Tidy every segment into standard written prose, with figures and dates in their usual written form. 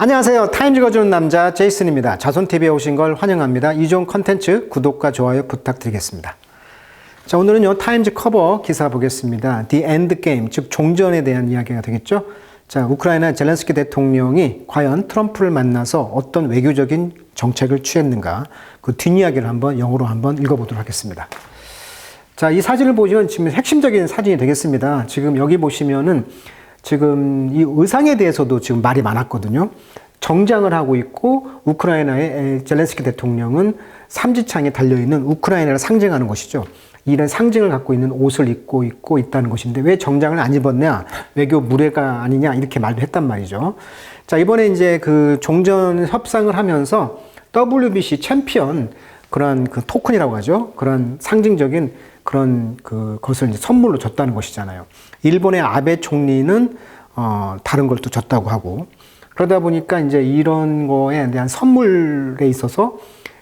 안녕하세요. 타임즈 읽어주는 남자 제이슨입니다. 자손TV에 오신 걸 환영합니다. 이 좋은 컨텐츠 구독과 좋아요 부탁드리겠습니다. 자, 오늘은요, 타임즈 커버 기사 보겠습니다. The End Game, 즉 종전에 대한 이야기가 되겠죠. 자, 우크라이나 젤렌스키 대통령이 과연 트럼프를 만나서 어떤 외교적인 정책을 취했는가, 그 뒷이야기를 영어로 한번 읽어보도록 하겠습니다. 자, 이 사진을 보시면 지금 핵심적인 사진이 되겠습니다. 지금 여기 보시면은 지금 이 의상에 대해서도 지금 말이 많았거든요. 정장을 하고 있고 우크라이나의 젤렌스키 대통령은 삼지창에 달려있는 우크라이나를 상징하는 것이죠. 이런 상징을 갖고 있는 옷을 입고 있다는 것인데 왜 정장을 안 입었냐? 외교 무례가 아니냐? 이렇게 말도 했단 말이죠. 자, 이번에 이제 그 종전 협상을 하면서 WBC 챔피언 그런 그 토큰이라고 하죠. 그런 상징적인 그런 그것을 이제 선물로 줬다는 것이잖아요. 일본의 아베 총리는 다른 걸 또 줬다고 하고, 그러다 보니까 이제 이런 거에 대한 선물에 있어서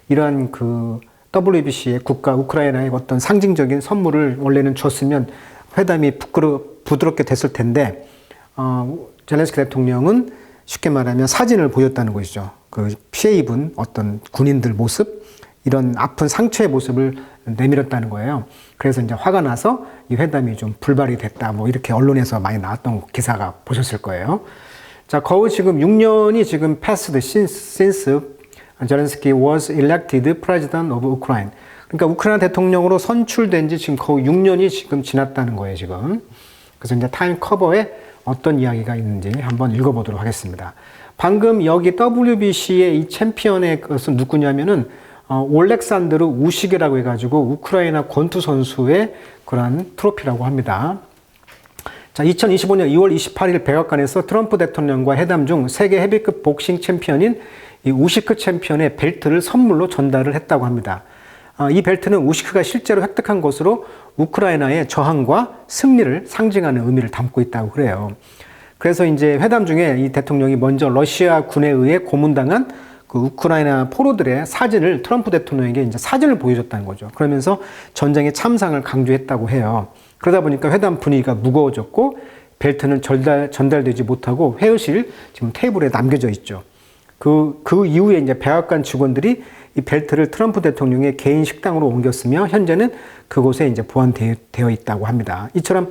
이러한 그 WBC의 국가 우크라이나의 어떤 상징적인 선물을 원래는 줬으면 회담이 부드럽게 됐을 텐데, 젤렌스키 대통령은 쉽게 말하면 사진을 보였다는 것이죠. 그 피해 입은 어떤 군인들 모습, 이런 아픈 상처의 모습을 내밀었다는 거예요. 그래서 이제 화가 나서 이 회담이 좀 불발이 됐다. 뭐 이렇게 언론에서 많이 나왔던 기사가 보셨을 거예요. 자, 거의 지금 6년이 지금 passed since Zelensky was elected president of Ukraine. 그러니까 우크라이나 대통령으로 선출된 지 지금 거의 6년이 지금 지났다는 거예요, 지금. 그래서 이제 타임 커버에 어떤 이야기가 있는지 한번 읽어보도록 하겠습니다. 방금 여기 WBC의 이 챔피언의 것은 누구냐면은 올렉산드르 우시게라고 해가지고 우크라이나 권투 선수의 그런 트로피라고 합니다. 자, 2025년 2월 28일 백악관에서 트럼프 대통령과 회담 중 세계 헤비급 복싱 챔피언인 이 우시크 챔피언의 벨트를 선물로 전달을 했다고 합니다. 이 벨트는 우시크가 실제로 획득한 것으로 우크라이나의 저항과 승리를 상징하는 의미를 담고 있다고 그래요. 그래서 이제 회담 중에 이 대통령이 먼저 러시아 군에 의해 고문당한 그 우크라이나 포로들의 사진을 트럼프 대통령에게 이제 사진을 보여줬다는 거죠. 그러면서 전쟁의 참상을 강조했다고 해요. 그러다 보니까 회담 분위기가 무거워졌고 벨트는 전달되지 못하고 회의실 지금 테이블에 남겨져 있죠. 그 이후에 이제 백악관 직원들이 이 벨트를 트럼프 대통령의 개인 식당으로 옮겼으며 현재는 그곳에 이제 보관되어 있다고 합니다. 이처럼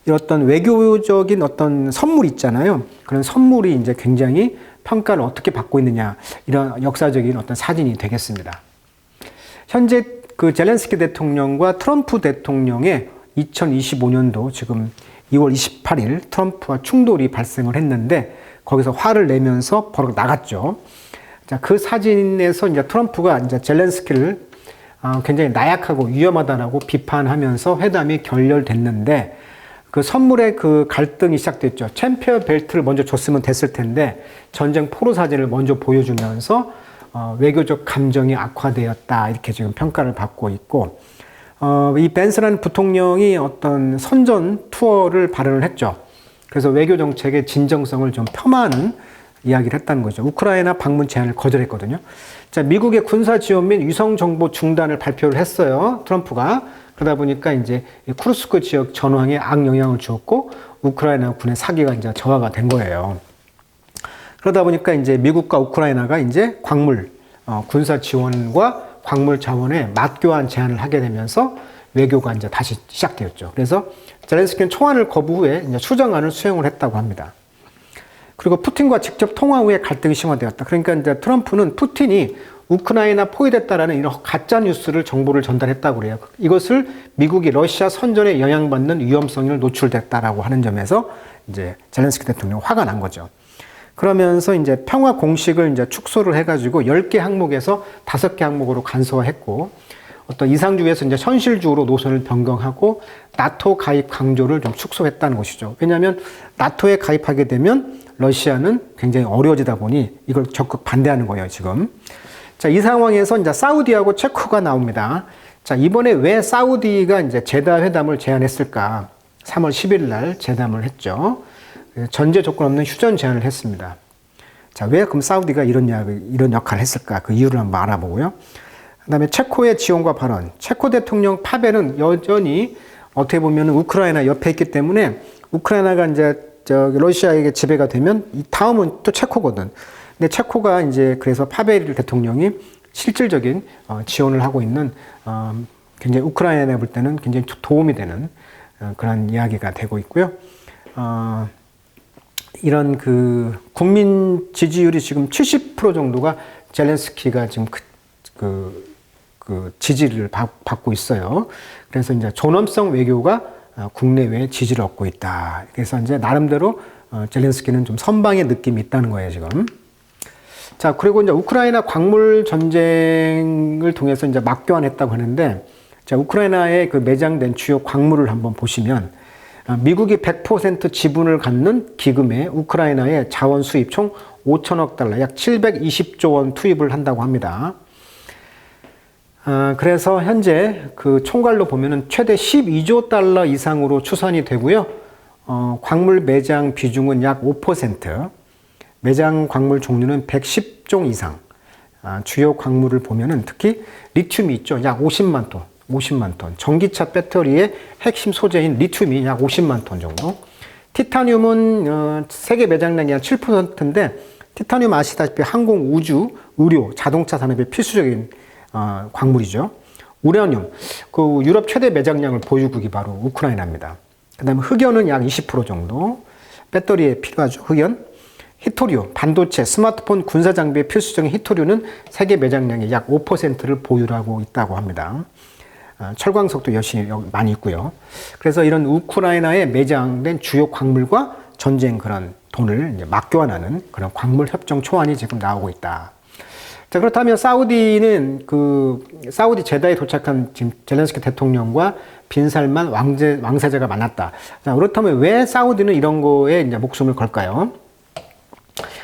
어떤 외교적인 어떤 선물 있잖아요. 그런 선물이 이제 굉장히 평가를 어떻게 받고 있느냐, 이런 역사적인 어떤 사진이 되겠습니다. 현재 그 젤렌스키 대통령과 트럼프 대통령의 2025년도 지금 2월 28일 트럼프와 충돌이 발생을 했는데 거기서 화를 내면서 바로 나갔죠. 자, 그 사진에서 이제 트럼프가 이제 젤렌스키를 굉장히 나약하고 위험하다라고 비판하면서 회담이 결렬됐는데 그 선물의 그 갈등이 시작됐죠. 챔피언 벨트를 먼저 줬으면 됐을 텐데 전쟁 포로 사진을 먼저 보여주면서 외교적 감정이 악화되었다, 이렇게 지금 평가를 받고 있고, 이 벤스라는 부통령이 어떤 선전 투어를 발언을 했죠. 그래서 외교 정책의 진정성을 좀 폄하하는 이야기를 했다는 거죠. 우크라이나 방문 제안을 거절했거든요. 자, 미국의 군사 지원 및 위성 정보 중단을 발표를 했어요, 트럼프가. 그러다 보니까 이제 쿠르스크 지역 전황에 악영향을 주었고 우크라이나 군의 사기가 이제 저하가 된 거예요. 그러다 보니까 이제 미국과 우크라이나가 이제 광물, 군사 지원과 광물 자원에 맞교환 제안을 하게 되면서 외교가 이제 다시 시작되었죠. 그래서 젤렌스키는 초안을 거부 후에 이제 수정안을 수용을 했다고 합니다. 그리고 푸틴과 직접 통화 후에 갈등이 심화되었다. 그러니까 이제 트럼프는 푸틴이 우크라이나 포위됐다라는 이런 가짜 뉴스를 정보를 전달했다고 그래요. 이것을 미국이 러시아 선전에 영향받는 위험성을 노출됐다라고 하는 점에서 이제 젤렌스키 대통령 화가 난 거죠. 그러면서 이제 평화 공식을 이제 축소를 해가지고 10개 항목에서 5개 항목으로 간소화했고, 어떤 이상주의에서 이제 현실주의로 노선을 변경하고 나토 가입 강조를 좀 축소했다는 것이죠. 왜냐하면 나토에 가입하게 되면 러시아는 굉장히 어려워지다 보니 이걸 적극 반대하는 거예요, 지금. 자, 이 상황에서 이제 사우디하고 체코가 나옵니다. 자, 이번에 왜 사우디가 이제 제다 회담을 제안했을까? 3월 10일 날 제담을 했죠. 전제 조건 없는 휴전 제안을 했습니다. 자, 왜 그럼 사우디가 이런 역할을 했을까? 그 이유를 한번 알아보고요. 그 다음에 체코의 지원과 발언. 체코 대통령 파벨은 여전히 어떻게 보면 우크라이나 옆에 있기 때문에 우크라이나가 이제 러시아에게 지배가 되면 다음은 또 체코거든. 근데 체코가 이제 그래서 파베일 대통령이 실질적인 지원을 하고 있는 굉장히 우크라이나에 볼 때는 굉장히 도움이 되는 그런 이야기가 되고 있고요. 이런 그 국민 지지율이 지금 70% 정도가 젤렌스키가 지금 그 지지를 받고 있어요. 그래서 이제 존엄성 외교가 국내외에 지지를 얻고 있다. 그래서 이제 나름대로 젤렌스키는 좀 선방의 느낌이 있다는 거예요, 지금. 자, 그리고 이제 우크라이나 광물 전쟁을 통해서 이제 맞교환했다고 하는데, 자, 우크라이나에 그 매장된 주요 광물을 한번 보시면, 미국이 100% 지분을 갖는 기금에 우크라이나의 자원 수입 총 5천억 달러, 약 720조 원 투입을 한다고 합니다. 그래서 현재 그 총괄로 보면은 최대 12조 달러 이상으로 추산이 되고요. 광물 매장 비중은 약 5%, 매장 광물 종류는 110종 이상, 주요 광물을 보면은 특히 리튬이 있죠. 약 50만 톤, 50만 톤. 전기차 배터리의 핵심 소재인 리튬이 약 50만 톤 정도. 티타늄은 세계 매장량이 한 7%인데, 티타늄 아시다시피 항공, 우주, 의료, 자동차 산업에 필수적인 광물이죠. 우라늄, 그 유럽 최대 매장량을 보유국이 바로 우크라이나입니다. 그 다음에 흑연은 약 20% 정도, 배터리에 필요하죠, 흑연. 히토류, 반도체, 스마트폰, 군사장비에 필수적인 히토류는 세계 매장량의 약 5%를 보유하고 있다고 합니다. 철광석도 열심히 많이 있고요. 그래서 이런 우크라이나에 매장된 주요 광물과 전쟁 그런 돈을 이제 맞교환하는 그런 광물 협정 초안이 지금 나오고 있다. 자, 그렇다면 사우디는 사우디 제다에 도착한 지금 젤렌스키 대통령과 빈살만 왕세자가 만났다. 자, 그렇다면 왜 사우디는 이런 거에 이제 목숨을 걸까요?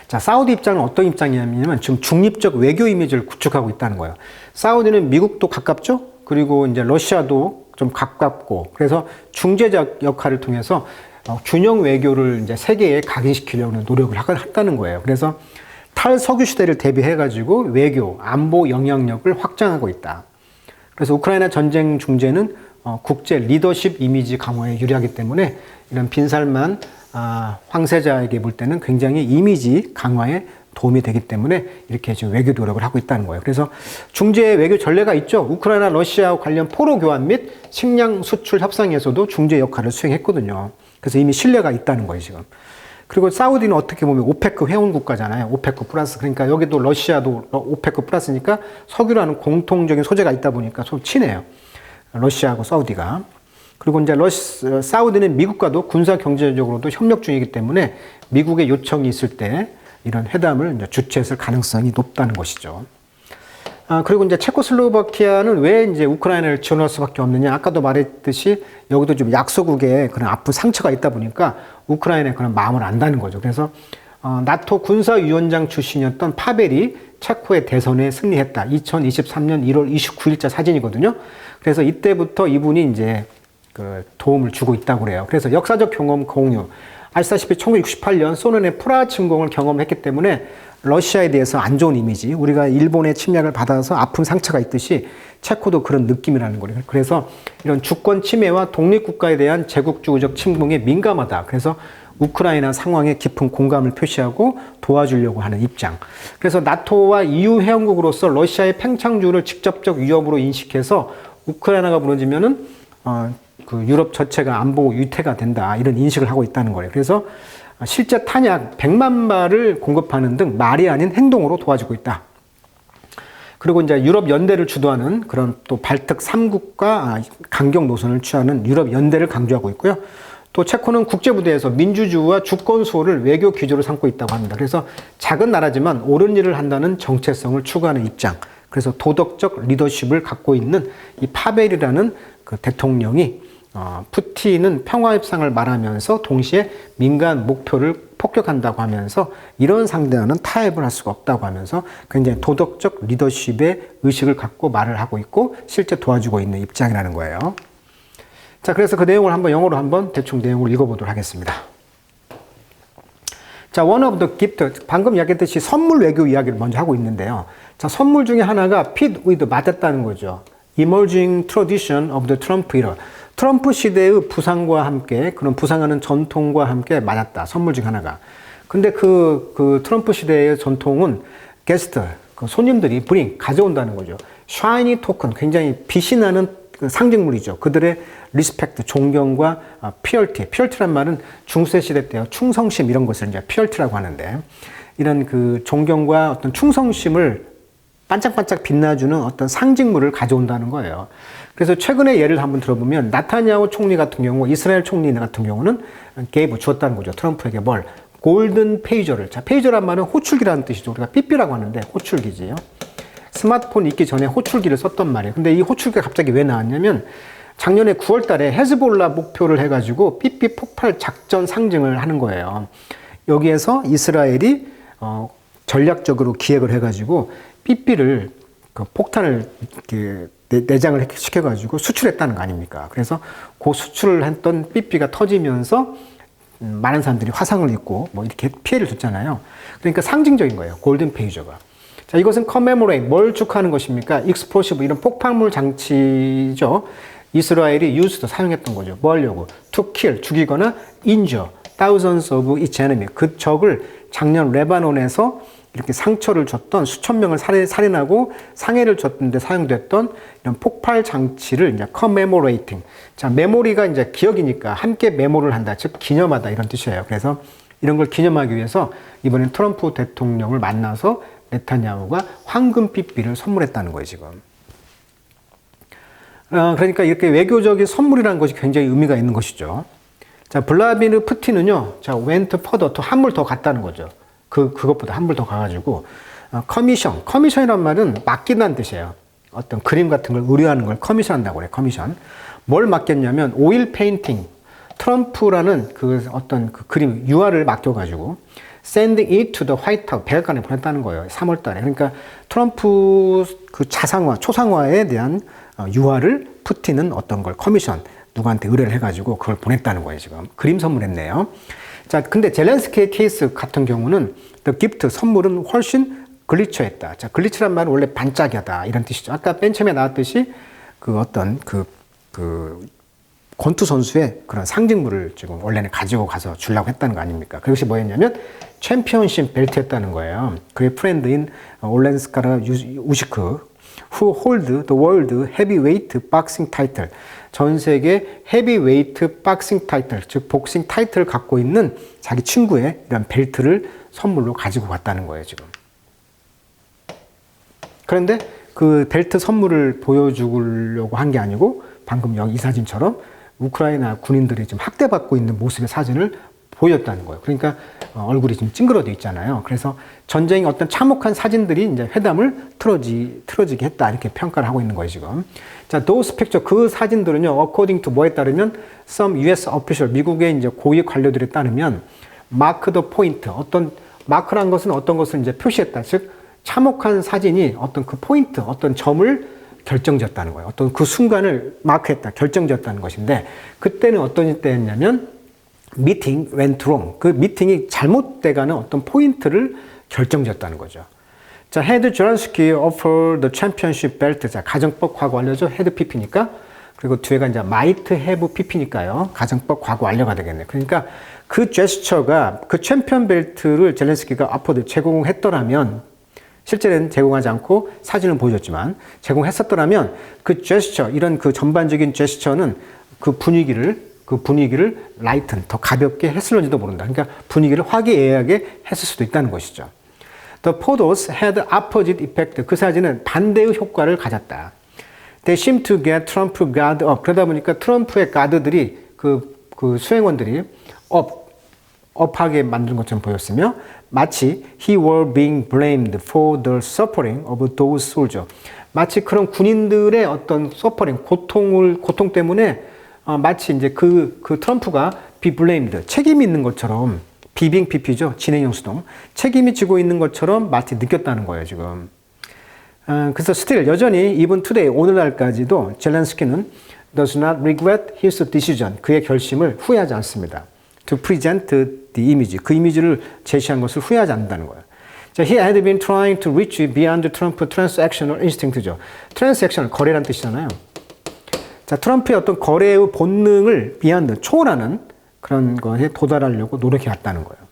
자, 사우디 입장은 어떤 입장이냐면 지금 중립적 외교 이미지를 구축하고 있다는 거예요. 사우디는 미국도 가깝죠? 그리고 이제 러시아도 좀 가깝고, 그래서 중재적 역할을 통해서 균형 외교를 이제 세계에 각인시키려는 노력을 한다는 거예요. 그래서 탈석유 시대를 대비해가지고 외교, 안보 영향력을 확장하고 있다. 그래서 우크라이나 전쟁 중재는 국제 리더십 이미지 강화에 유리하기 때문에 이런 빈살만 황세자에게 볼 때는 굉장히 이미지 강화에 도움이 되기 때문에 이렇게 지금 외교 노력을 하고 있다는 거예요. 그래서 중재 외교 전례가 있죠. 우크라이나, 러시아 관련 포로 교환 및 식량 수출 협상에서도 중재 역할을 수행했거든요. 그래서 이미 신뢰가 있다는 거예요, 지금. 그리고 사우디는 어떻게 보면 오페크 회원 국가잖아요. 오페크 플러스. 그러니까 여기도 러시아도 오페크 플러스니까 석유라는 공통적인 소재가 있다 보니까 좀 친해요. 러시아하고 사우디가. 그리고 이제 사우디는 미국과도 군사 경제적으로도 협력 중이기 때문에 미국의 요청이 있을 때 이런 회담을 이제 주최했을 가능성이 높다는 것이죠. 그리고 이제 체코슬로바키아는 왜 이제 우크라이나를 지원할 수밖에 없느냐? 아까도 말했듯이 여기도 좀 약소국에 그런 아픈 상처가 있다 보니까 우크라이나에 그런 마음을 안다는 거죠. 그래서 나토 군사위원장 출신이었던 파벨이 체코의 대선에 승리했다. 2023년 1월 29일자 사진이거든요. 그래서 이때부터 이분이 이제 그 도움을 주고 있다고 그래요. 그래서 역사적 경험 공유. 아시다시피 1968년 소련의 프라하 침공을 경험했기 때문에 러시아에 대해서 안 좋은 이미지, 우리가 일본의 침략을 받아서 아픈 상처가 있듯이 체코도 그런 느낌이라는 거예요. 그래서 이런 주권 침해와 독립국가에 대한 제국주의적 침공에 민감하다. 그래서 우크라이나 상황에 깊은 공감을 표시하고 도와주려고 하는 입장. 그래서 나토와 EU 회원국으로서 러시아의 팽창주의를 직접적 위협으로 인식해서 우크라이나가 무너지면은 그 유럽 전체가 안보 위태가 된다. 이런 인식을 하고 있다는 거예요. 그래서 실제 탄약 100만 발을 공급하는 등 말이 아닌 행동으로 도와주고 있다. 그리고 이제 유럽 연대를 주도하는 그런 또 발특 3국과 강경 노선을 취하는 유럽 연대를 강조하고 있고요. 또 체코는 국제부대에서 민주주의와 주권 수호를 외교 기조로 삼고 있다고 합니다. 그래서 작은 나라지만 옳은 일을 한다는 정체성을 추구하는 입장. 그래서 도덕적 리더십을 갖고 있는 이 파벨이라는 그 대통령이 푸틴은 평화협상을 말하면서 동시에 민간 목표를 폭격한다고 하면서 이런 상대와는 타협을 할 수가 없다고 하면서 굉장히 도덕적 리더십의 의식을 갖고 말을 하고 있고 실제 도와주고 있는 입장이라는 거예요. 자, 그래서 그 내용을 한번 영어로 한번 대충 내용을 읽어보도록 하겠습니다. 자, one of the gift, 방금 이야기했듯이 선물 외교 이야기를 먼저 하고 있는데요. 자, 선물 중에 하나가 fit with, 맞았다는 거죠. Emerging tradition of the Trump era. 트럼프 시대의 부상과 함께, 그런 부상하는 전통과 함께 맞았다. 선물 중 하나가. 근데 그 트럼프 시대의 전통은 게스트, 그 손님들이 가져온다는 거죠. 샤이니 토큰, 굉장히 빛이 나는 그 상징물이죠. 그들의 리스펙트, 존경과 피얼티. 피얼티란 말은 중세 시대 때요. 충성심 이런 것을 이제 피얼티라고 하는데 이런 그 존경과 어떤 충성심을 반짝반짝 빛나주는 어떤 상징물을 가져온다는 거예요. 그래서 최근에 예를 한번 들어보면 나타냐후 총리 같은 경우, 이스라엘 총리 같은 경우는 게이브 주었다는 거죠. 트럼프에게 뭘? 골든 페이저를. 자, 페이저란 말은 호출기라는 뜻이죠. 우리가 삐삐라고 하는데 호출기지요. 스마트폰 있기 전에 호출기를 썼단 말이에요. 근데 이 호출기가 갑자기 왜 나왔냐면 작년에 9월 달에 헤즈볼라 목표를 해가지고 삐삐 폭발 작전 상징을 하는 거예요. 여기에서 이스라엘이 전략적으로 기획을 해가지고 삐삐를 그 폭탄을 이렇게 내장을 시켜가지고 수출했다는 거 아닙니까? 그래서 그 수출을 했던 삐삐가 터지면서 많은 사람들이 화상을 입고 뭐 이렇게 피해를 줬잖아요. 그러니까 상징적인 거예요. 골든 페이저가. 자, 이것은 commemorate, 뭘 축하하는 것입니까? explosive, 이런 폭발물 장치죠. 이스라엘이 used, 사용했던 거죠. 뭐 하려고? to kill, 죽이거나 injure, thousands of its enemy. 그 적을 작년 레바논에서 이렇게 상처를 줬던 수천 명을 살인하고 상해를 줬는데 사용됐던 이런 폭발 장치를 이제 commemorating. 자, 메모리가 이제 기억이니까 함께 메모를 한다. 즉, 기념하다. 이런 뜻이에요. 그래서 이런 걸 기념하기 위해서 이번엔 트럼프 대통령을 만나서 네타냐후가 황금 삐삐를 선물했다는 거예요, 지금. 그러니까 이렇게 외교적인 선물이라는 것이 굉장히 의미가 있는 것이죠. 자, 블라디미르 푸틴은요, 자, went further, 한 물 더 갔다는 거죠. 그것보다 한 물 더 가가지고, 커미션이란 말은 맡긴다는 뜻이에요. 어떤 그림 같은 걸 의뢰하는 걸 커미션한다고 그래요, 커미션. 뭘 맡겼냐면, 오일 페인팅, 트럼프라는 그 어떤 그 그림, 유화를 맡겨가지고, sending it to the White House, 백악관에 보냈다는 거예요. 3월 달에. 그러니까 트럼프 그 초상화에 대한 유화를 푸틴은 어떤 걸 커미션, 누구한테 의뢰를 해가지고 그걸 보냈다는 거예요, 지금. 그림 선물했네요. 자, 근데 젤렌스키의 케이스 같은 경우는 the gift, 선물은 훨씬 글리처했다. 자, 글리처란 말은 원래 반짝이다. 이런 뜻이죠. 아까 맨 처음에 나왔듯이 그 어떤 권투 선수의 그런 상징물을 지금 원래는 가지고 가서 주려고 했다는 거 아닙니까? 그것이 뭐였냐면 챔피언십 벨트였다는 거예요. 그의 프렌드인 올렌스카라 우시크, who hold the world heavyweight boxing title. 전 세계 헤비웨이트 박싱 타이틀, 즉 복싱 타이틀을 갖고 있는 자기 친구의 이런 벨트를 선물로 가지고 갔다는 거예요, 지금. 그런데 그 벨트 선물을 보여주려고 한 게 아니고 방금 여기 이 사진처럼 우크라이나 군인들이 지금 학대받고 있는 모습의 사진을 보였다는 거예요. 그러니까 얼굴이 지금 찡그러져 있잖아요. 그래서 전쟁의 어떤 참혹한 사진들이 이제 회담을 틀어지게 했다. 이렇게 평가를 하고 있는 거예요, 지금. 자, those picture, 그 사진들은요, according to 뭐에 따르면, some US official, 미국의 이제 고위 관료들에 따르면, mark the point, 마크란 것은 어떤 것을 이제 표시했다. 즉, 참혹한 사진이 어떤 그 포인트, 어떤 점을 결정지었다는 거예요. 어떤 그 순간을 마크했다, 결정지었다는 것인데, 그때는 어떤 때였냐면, meeting went wrong. 그 미팅이 잘못돼가는 어떤 포인트를 결정지었다는 거죠. 자, 헤드 제렌스키 offer the championship belt. 자, 가정법 과거 완료죠. 헤드 PP니까. 그리고 뒤에가 이제 might have PP니까요. 가정법 과거 완료가 되겠네요. 그러니까 그 제스처가 그 챔피언 벨트를 젤렌스키가 앞으로 제공했더라면, 실제는 제공하지 않고 사진을 보여줬지만 제공했었더라면 그 제스처, 이런 그 전반적인 제스처는 그 분위기를 라이튼, 더 가볍게 했을런지도 모른다. 그러니까 분위기를 화기애애하게 했을 수도 있다는 것이죠. The photos had opposite effect. 그 사진은 반대의 효과를 가졌다. They seem to get Trump guard up. 그러다 보니까 트럼프의 가드들이 그 수행원들이 업하게 만든 것처럼 보였으며 마치 he were being blamed for the suffering of those soldiers. 마치 그런 군인들의 어떤 suffering, 고통 때문에 마치 이제 그 트럼프가 be blamed, 책임이 있는 것처럼, 비빙 PP죠. 진행형 수동. 책임이 지고 있는 것처럼 마치 느꼈다는 거예요, 지금. 그래서 still, 여전히 even today, 오늘날까지도 젤렌스키는 does not regret his decision, 그의 결심을 후회하지 않습니다. to present the image, 그 이미지를 제시한 것을 후회하지 않는다는 거예요. 자, he had been trying to reach beyond Trump transactional instinct죠. transactional, 거래란 뜻이잖아요. 자, 트럼프의 어떤 거래의 본능을 초월하는 그런 거에 도달하려고 노력해 왔다는 거예요.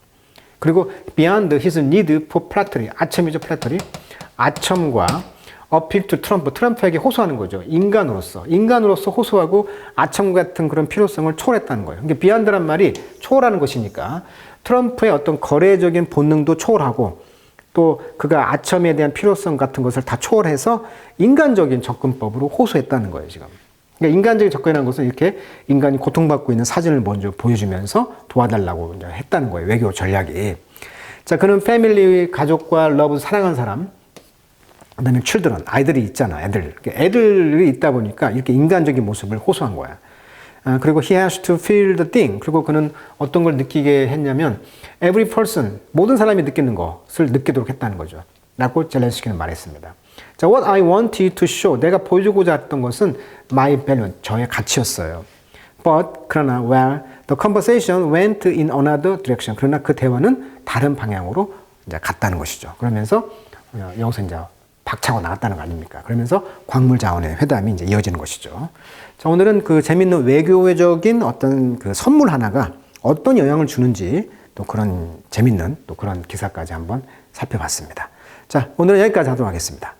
그리고 beyond his need for flattery. 아첨이죠, flattery. 아첨과 appeal to Trump. 트럼프에게 호소하는 거죠. 인간으로서 호소하고 아첨 같은 그런 필요성을 초월했다는 거예요. 그러니까 beyond란 말이 초월하는 것이니까 트럼프의 어떤 거래적인 본능도 초월하고 또 그가 아첨에 대한 필요성 같은 것을 다 초월해서 인간적인 접근법으로 호소했다는 거예요, 지금. 그러니까 인간적인 접근이라는 것은 이렇게 인간이 고통받고 있는 사진을 먼저 보여주면서 도와달라고 이제 했다는 거예요, 외교 전략이. 자, 그는 패밀리, 가족과 러브, 사랑하는 사람, 그 다음에 children, 아이들이 있잖아, 애들이 있다 보니까 이렇게 인간적인 모습을 호소한 거야. 그리고 he has to feel the thing. 그리고 그는 어떤 걸 느끼게 했냐면 every person, 모든 사람이 느끼는 것을 느끼도록 했다는 거죠. 라고 젤렌스키는 말했습니다. 자, what I want you to show. 내가 보여주고자 했던 것은 my value, 저의 가치였어요. But, 그러나, well, the conversation went in another direction. 그러나 그 대화는 다른 방향으로 이제 갔다는 것이죠. 그러면서 여기서 이제 박차고 나갔다는 거 아닙니까? 그러면서 광물 자원의 회담이 이제 이어지는 것이죠. 자, 오늘은 그 재밌는 외교적인 어떤 그 선물 하나가 어떤 영향을 주는지 또 그런 재밌는 또 그런 기사까지 한번 살펴봤습니다. 자, 오늘은 여기까지 하도록 하겠습니다.